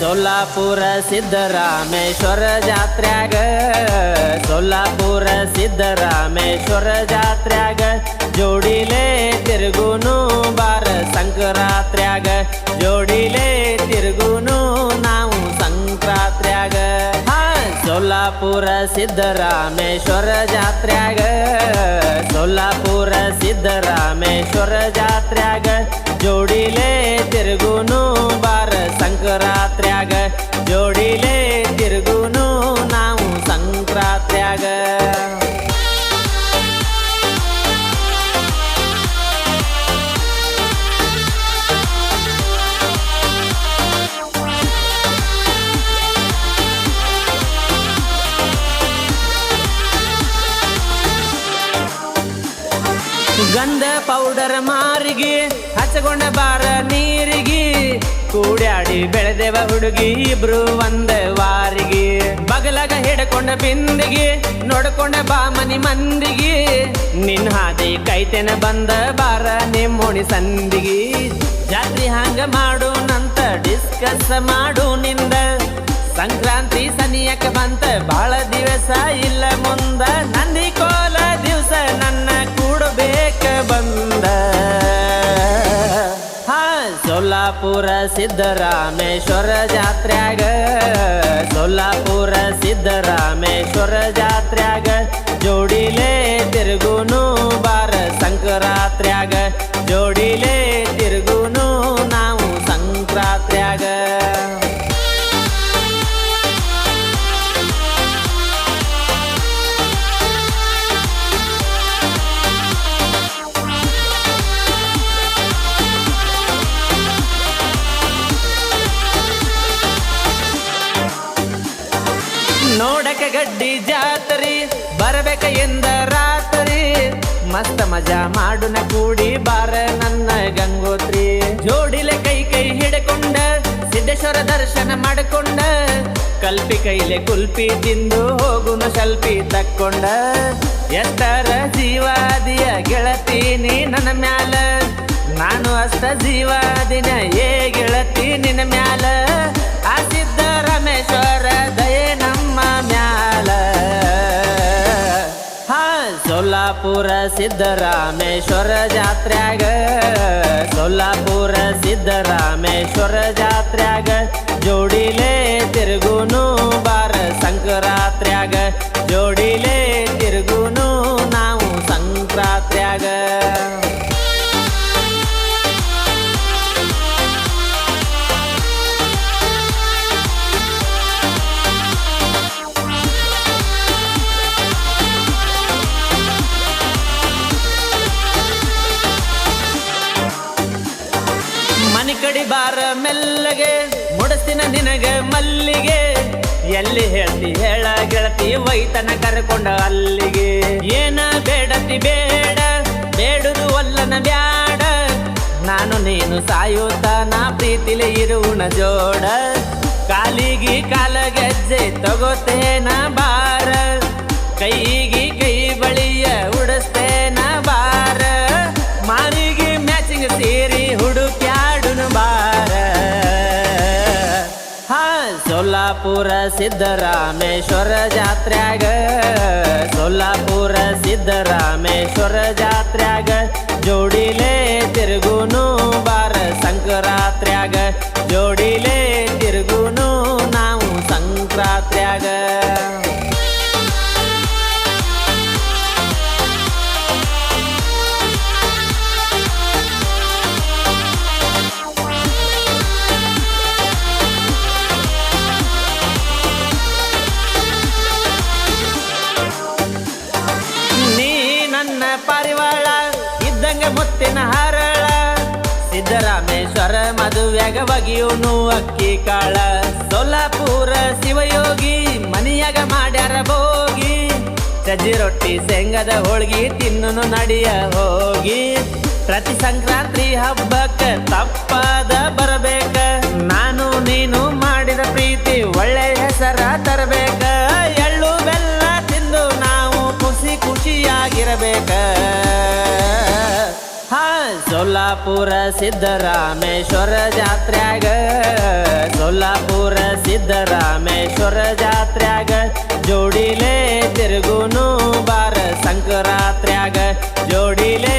ಸೋಲಾಪುರ ಸಿದ್ದರಾಮೇಶ್ವರ ಜಾತ್ರ್ಯಾಗ ಸೋಲಾಪುರ ಸಿದ್ದರಾಮೇಶ್ವರ ಜಾತ್ರ್ಯಾಗ ಜೋಡಿಲೇ ತಿರುಗುನು ಬಾರ ಸಂಕ್ರಾಂತ್ರ್ಯಾಗ ಜೋಡಿಲೇ ತಿರುಗುನು ನಾವು ಸಂಕ್ರಾಂತ್ರ್ಯಾಗ ಸೋಲಾಪುರ ಸಿದ್ದರಾಮೇಶ್ವರ ಜಾತ್ರ್ಯಾಗ ಸೋಲಾಪುರ ಸಿದ್ದರಾಮೇಶ್ವರ ಜಾತ್ರ್ಯಾಗ ಜೋಡಿಲೇ ತಿರುಗುನು ಬಾರ ಸಂಕ್ರಾಂತ್ರ್ಯಾಗ ಜೋಡಿಲೇ ತಿರುಗುನು ನಾವು ಸಂಕ್ರಾಂತ್ರ್ಯಾಗ ಗಂಧ ಪೌಡರ್ ಮಾರಿಗೆ ಹಚ್ಚಕೊಂಡ ಬಾರ ನೀರಿಗೆ ಕೂಡ್ಯಾಡಿ ಬೆಳೆದೇವ ಹುಡುಗಿ ಇಬ್ರು ಒಂದ ವಾರಿಗೆ ಬಗಲಗ ಹಿಡ್ಕೊಂಡ ಬಿಂದಿಗೆ ನೋಡ್ಕೊಂಡ ಬಾ ಮನಿ ಮಂದಿಗೆ ನಿನ್ ಹಾದಿ ಕೈತೆನ ಬಂದ ಬಾರ ನಿಮ್ಮೋಣಿ ಸಂದಿಗೆ ಜಾತ್ರೆ ಹಂಗ ಮಾಡು ನಂತ ಡಿಸ್ಕಸ್ ಮಾಡು ನಿಂದ ಸಂಕ್ರಾಂತಿ ಸನಿಯಕ ಬಂತ ಬಾಳ ದಿವಸ ಇಲ್ಲ ಮುಂದ ನಂದಿ ಕೋಲ ದಿವಸ ನನ್ನ ಕೂಡಬೇಕ ಬಂದ ಸೋಲಾಪುರ ಸಿದ್ದರಾಮೇಶ್ವರ ಜಾತ್ರ್ಯಾಗ ಸೋಲಾಪುರ ಸಿದ್ದರಾಮೇಶ್ವರ ಜಾತ್ರ್ಯಾಗ ಜೋಡಿಲೇ ತಿರುಗುನು ಬಾರ ಸಂಕ್ರಾಂತ್ರ್ಯಾಗ ಜೋಡಿಲೇ ತಿರುಗುನು ನಾವು ಸಂಕ್ರಾಂತ್ರ್ಯಾಗ ನೋಡಕ ಗಡ್ಡಿ ಜಾತ್ರಿ ಬರಬೇಕ ಎಂದ ರಾತ್ರಿ ಮಸ್ತ ಮಜಾ ಮಾಡುನ ಕೂಡಿ ಬಾರ ನನ್ನ ಗಂಗೋತ್ರಿ ಜೋಡಿಲೆ ಕೈ ಕೈ ಹಿಡ್ಕೊಂಡ ಸಿದ್ದೇಶ್ವರ ದರ್ಶನ ಮಾಡಿಕೊಂಡ ಕಲ್ಪಿ ಕೈಲೆ ಕುಲ್ಪಿ ತಿಂದು ಹೋಗುನು ಶಲ್ಪಿ ತಕ್ಕೊಂಡ ಎಷ್ಟರ ಜೀವಾದಿಯ ಗೆಳತೀನಿ ನನ್ನ ಮ್ಯಾಲ ನಾನು ಅಷ್ಟ ಜೀವಾದಿನ ಏ ಗೆಳತಿ ನಿನ್ನ ಮ್ಯಾಲ ಆ ಸಿದ್ದರಾಮೇಶ್ವರ ದಯೆ ನಮ್ಮ ಮ್ಯಾಲ ಸೋಲಾಪುರ ಸಿದ್ದರಾಮೇಶ್ವರ ಜಾತ್ರ್ಯಾಗ ಸೋಲಾಪುರ ಸಿದ್ದರಾಮೇಶ್ವರ ಜಾತ್ರ್ಯಾಗ ಜೋಡಿಲೇ ತಿರುಗುನು ಬಾರ ಸಂಕ್ರಾಂತ್ರ್ಯಾಗ ಜೋಡಿಲೇ ತಿರುಗುನು ನಾವು ಸಂಕ್ರಾಂತ್ರ್ಯಾಗ ಮನಿ ಕಡಿ ಬಾರ ಮೆಲ್ಲಗೆ ಮುಡಸ್ತಿನ ನಿನಗ ಮಲ್ಲಿಗೆ ಎಲ್ಲಿ ಹೇಳ್ತಿ ಹೇಳ ಗೆಳತಿ ವೈತನ ಕರ್ಕೊಂಡ ಅಲ್ಲಿಗೆ ಏನ ಬೇಡತಿ ಬೇಡ ಬೇಡುದು ಒಲ್ಲನ ಬ್ಯಾಡ ನಾನು ನೀನು ಸಾಯುತ್ತಾನ ಪ್ರೀತಿಲೆ ಇರುವನ ಜೋಡ ಕಾಲಿಗಿ ಕಾಲ ಗೆಜ್ಜೆ ತಗೋತೇನ ಬಾರ ಕೈಗಿ ಕೈ ಬಳಿಯ ಉಡಸ್ತೇನ ಬಾರ ಮಾರಿಗೆ ಮ್ಯಾಚಿಂಗ್ ಸೇರಿ ಹುಡುಕ್ಯಾಡುನು ಬಾರ ಸೋಲಾಪುರ ಸಿದ್ದರಾಮೇಶ್ವರ ಜಾತ್ರ್ಯಾಗ ಸೋಲಾಪುರ ಸಿದ್ದರಾಮೇಶ್ವರ ಜಾತ್ರ್ಯಾಗ ಜೋಡಿಲೇ ತಿರುಗುನು ಬಾರ ಸಂಕ್ರಾಂತ್ರ್ಯಾಗ ಜೋಡಿಲೇ ತಿರುಗುನು ನಾವು ಸಂಕ್ರಾಂತ್ರ್ಯಾಗ ಪಾರಿವಾಳ ಇದ್ದಂಗ ಮುತ್ತಿನ ಹರಳ ಸಿದ್ದರಾಮೇಶ್ವರ ಮದುವೆಗ ಬಗಿಯುನು ಅಕ್ಕಿ ಕಾಳ ಸೋಲಾಪುರ ಶಿವಯೋಗಿ ಮನಿಯಾಗ ಮಾಡ್ಯಾರ ಬೋಗಿ ಸಜ್ಜಿ ರೊಟ್ಟಿ ಶೇಂಗದ ಹೋಳ್ಗಿ ತಿನ್ನುನು ನಡಿಯ ಹೋಗಿ ಪ್ರತಿ ಸಂಕ್ರಾಂತಿ ಹಬ್ಬಕ್ಕ ತಪ್ಪದ ಬರಬೇಕ ನಾನು ನೀನು ಮಾಡಿದ ಪ್ರೀತಿ ಒಳ್ಳೆ ಹೆಸರ ತರಬೇಕ ಎಳ್ಳು ಬೆಲ್ಲ ತಿಂದು ನಾವು ಖುಷಿಯಾಗಿರಬೇಕ ಸೋಲಾಪುರ ಸಿದ್ದರಾಮೇಶ್ವರ ಜಾತ್ರ್ಯಾಗ ಸೋಲಾಪುರ ಸಿದ್ದರಾಮೇಶ್ವರ ಜಾತ್ರ್ಯಾಗ ಜೋಡಿಲೆ ತಿರುಗುನು ಬಾರ ಸಂಕ್ರಾಂತ್ರ್ಯಾಗ ಜೋಡಿಲೆ